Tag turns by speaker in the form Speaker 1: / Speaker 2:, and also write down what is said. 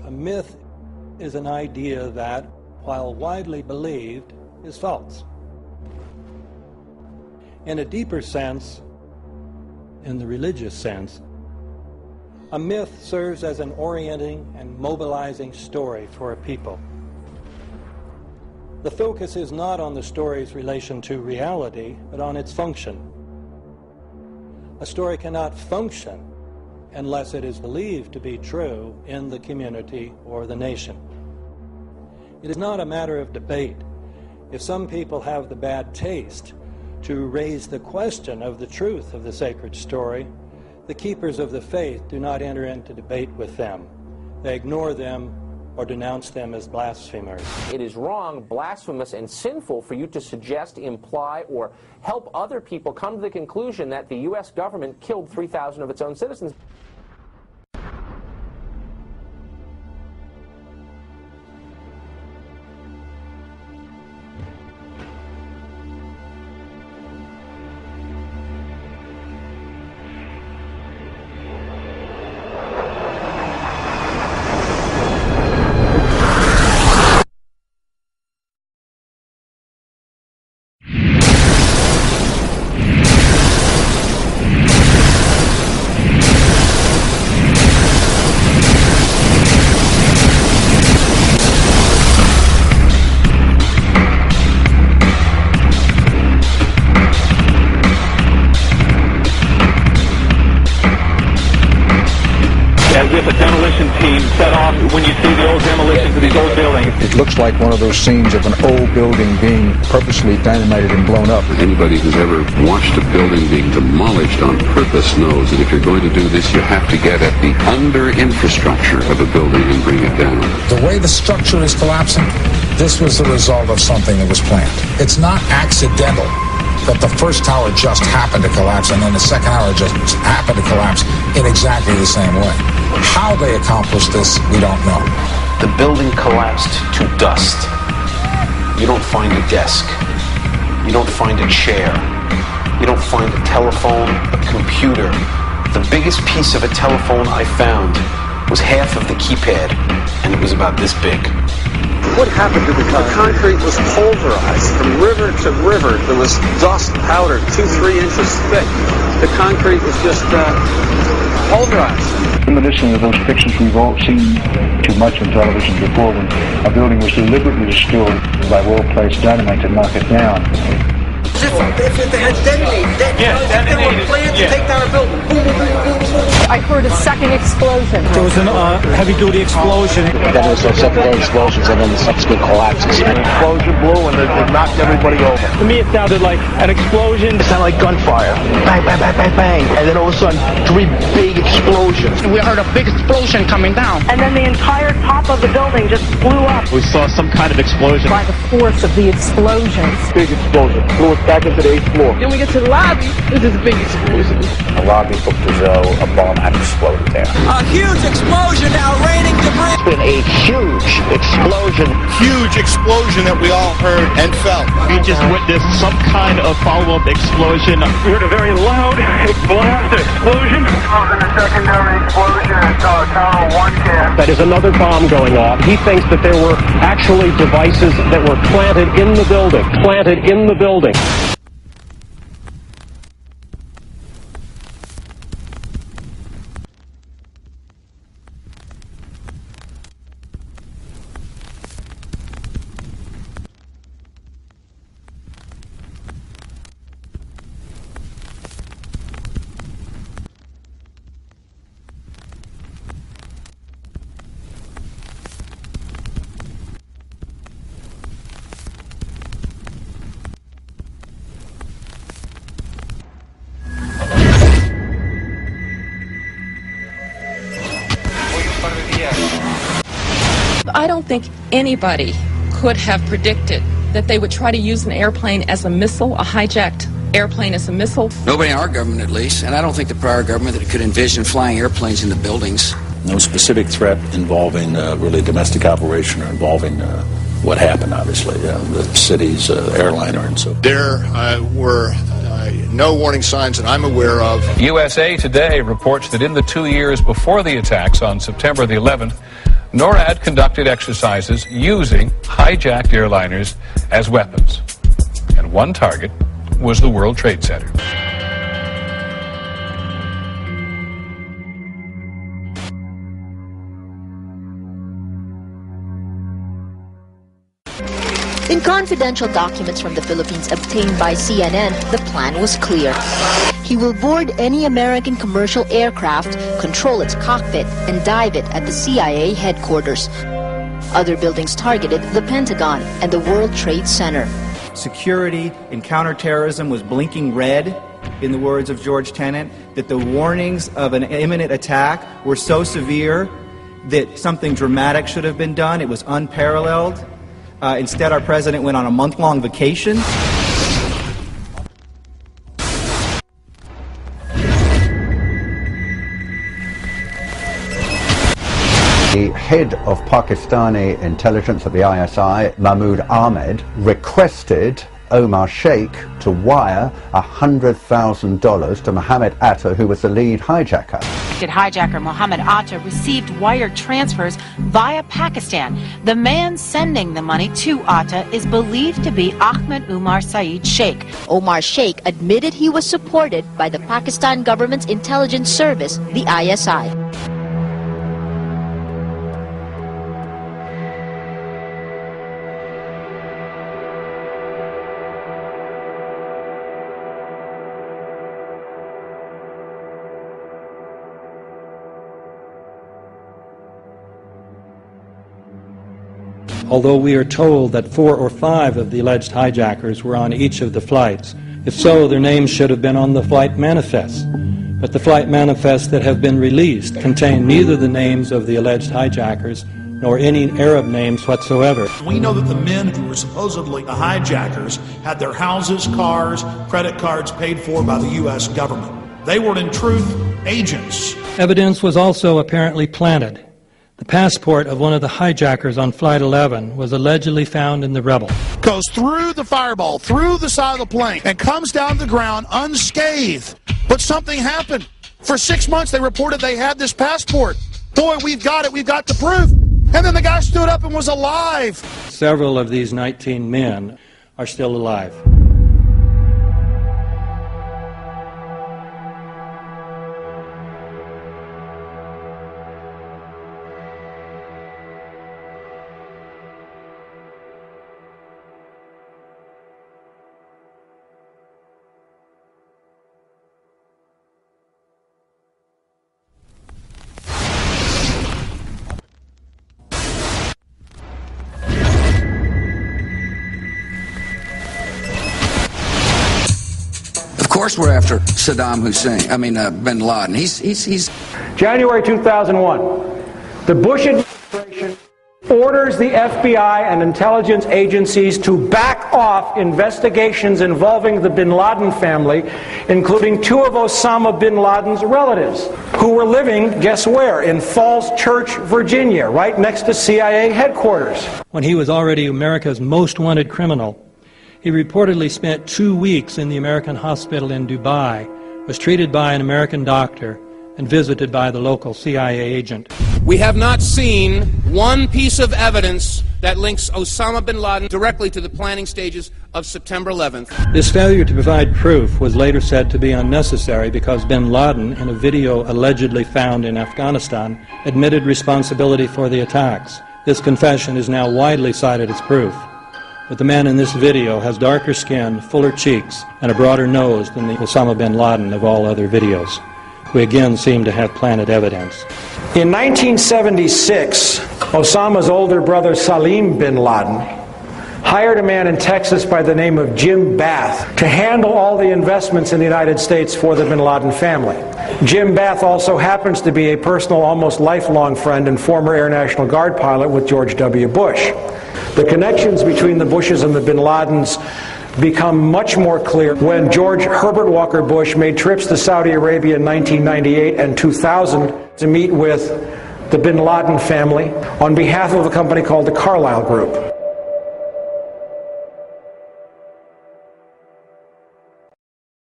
Speaker 1: A myth is an idea that, while widely believed, is false. In a deeper sense, in the religious sense, a myth serves as an orienting and mobilizing story for a people. The focus is not on the story's relation to reality, but on its function. A story cannot function unless it is believed to be true in the community or the nation. It is not a matter of debate. If some people have the bad taste to raise the question of the truth of the sacred story, the keepers of the faith do not enter into debate with them. They ignore them or denounce them as blasphemers.
Speaker 2: It is wrong, blasphemous, and sinful for you to suggest, imply, or help other people come to the conclusion that the U.S. government killed 3,000 of its own citizens.
Speaker 3: With a demolition team set off when you see the old demolitions of these old buildings.
Speaker 4: It looks like one of those scenes of an old building being purposely dynamited and blown up.
Speaker 5: Anybody who's ever watched a building being demolished on purpose knows that if you're going to do this, you have to get at the under-infrastructure of a building and bring it down.
Speaker 4: The way the structure is collapsing, this was the result of something that was planned. It's not accidental that the first tower just happened to collapse and then the second tower just happened to collapse in exactly the same way. How they accomplished this, we don't know.
Speaker 6: The building collapsed to dust. You don't find a desk. You don't find a chair. You don't find a telephone, a computer. The biggest piece of a telephone I found was half of the keypad, and it was about this big.
Speaker 7: What happened to the concrete was pulverized from river to river. There was dust powder 2-3 inches thick. The concrete was just pulverized.
Speaker 8: Reminiscent of those pictures we've all seen too much on television before, when a building was deliberately destroyed by well-placed dynamite to knock it down.
Speaker 7: If they had detonated, they were planned to take down a building. Boom, boom, boom, boom, boom.
Speaker 9: I heard a second explosion.
Speaker 10: There was a heavy-duty explosion.
Speaker 11: Then there was those secondary explosions and then the subsequent collapses.
Speaker 12: An explosion blew and it knocked everybody over.
Speaker 10: To me, it sounded like an explosion.
Speaker 12: It sounded like gunfire. Bang, bang, bang, bang, bang. And then all of a sudden, 3 big explosions.
Speaker 9: We heard a big explosion coming down. And then the entire top of the building just blew up.
Speaker 3: We saw some kind of explosion.
Speaker 9: By the force of the explosions.
Speaker 12: Big explosion. Blew us back into the 8th floor.
Speaker 9: Then we get to the lobby. This is a big explosion.
Speaker 11: The lobby looked as though a bomb had exploded there.
Speaker 13: A huge explosion now raining debris.
Speaker 11: It's been a huge explosion.
Speaker 12: Huge explosion that we all heard and felt.
Speaker 3: We just witnessed some kind of follow-up explosion. We heard a very loud blast explosion.
Speaker 14: The secondary explosion at Tower 1 camp.
Speaker 15: That is another bomb going off. He thinks that there were actually devices that were planted in the building. Planted in the building.
Speaker 9: I don't think anybody could have predicted that they would try to use an airplane as a missile, a hijacked airplane as a missile.
Speaker 16: Nobody in our government, at least, and I don't think the prior government that could envision flying airplanes into buildings.
Speaker 17: No specific threat involving really domestic operation or involving what happened, obviously, the city's airliner and so.
Speaker 18: There were no warning signs that I'm aware of.
Speaker 19: USA Today reports that in the 2 years before the attacks on September the 11th, NORAD conducted exercises using hijacked airliners as weapons. And one target was the World Trade Center.
Speaker 20: In confidential documents from the Philippines obtained by CNN, the plan was clear. He will board any American commercial aircraft, control its cockpit, and dive it at the CIA headquarters. Other buildings targeted the Pentagon and the World Trade Center.
Speaker 21: Security in counterterrorism was blinking red, in the words of George Tenet, that the warnings of an imminent attack were so severe that something dramatic should have been done. It was unparalleled. Instead, our president went on a month-long vacation.
Speaker 22: The head of Pakistani intelligence at the ISI, Mahmoud Ahmed, requested Omar Sheikh to wire $100,000 to Mohammed Atta, who was the lead hijacker.
Speaker 23: Hijacker Mohammed Atta received wire transfers via Pakistan. The man sending the money to Atta is believed to be Ahmed Umar Saeed Sheikh.
Speaker 20: Omar Sheikh admitted he was supported by the Pakistan government's intelligence service, the ISI.
Speaker 1: Although we are told that 4 or 5 of the alleged hijackers were on each of the flights. If so, their names should have been on the flight manifests. But the flight manifests that have been released contain neither the names of the alleged hijackers nor any Arab names whatsoever.
Speaker 24: We know that the men who were supposedly the hijackers had their houses, cars, credit cards paid for by the U.S. government. They were, in truth, agents.
Speaker 1: Evidence was also apparently planted. The passport of one of the hijackers on Flight 11 was allegedly found in the Rebel.
Speaker 24: Goes through the fireball, through the side of the plane, and comes down to the ground unscathed. But something happened. For 6 months they reported they had this passport. Boy, we've got it, we've got the proof. And then the guy stood up and was alive.
Speaker 1: Several of these 19 men are still alive.
Speaker 16: Of course we're after Saddam Hussein, bin Laden. He's
Speaker 10: January 2001, the Bush administration orders the FBI and intelligence agencies to back off investigations involving the bin Laden family, including 2 of Osama bin Laden's relatives, who were living, guess where, in Falls Church, Virginia, right next to CIA headquarters.
Speaker 1: When he was already America's most wanted criminal, he reportedly spent 2 weeks in the American hospital in Dubai, was treated by an American doctor, and visited by the local CIA agent.
Speaker 25: We have not seen one piece of evidence that links Osama bin Laden directly to the planning stages of September 11th.
Speaker 1: This failure to provide proof was later said to be unnecessary because bin Laden, in a video allegedly found in Afghanistan, admitted responsibility for the attacks. This confession is now widely cited as proof. But the man in this video has darker skin, fuller cheeks, and a broader nose than the Osama bin Laden of all other videos. We again seem to have planted evidence.
Speaker 10: In 1976, Osama's older brother Salim bin Laden hired a man in Texas by the name of Jim Bath to handle all the investments in the United States for the bin Laden family. Jim Bath also happens to be a personal, almost lifelong friend and former Air National Guard pilot with George W. Bush. The connections between the Bushes and the bin Ladens become much more clear when George Herbert Walker Bush made trips to Saudi Arabia in 1998 and 2000 to meet with the bin Laden family on behalf of a company called the Carlyle Group.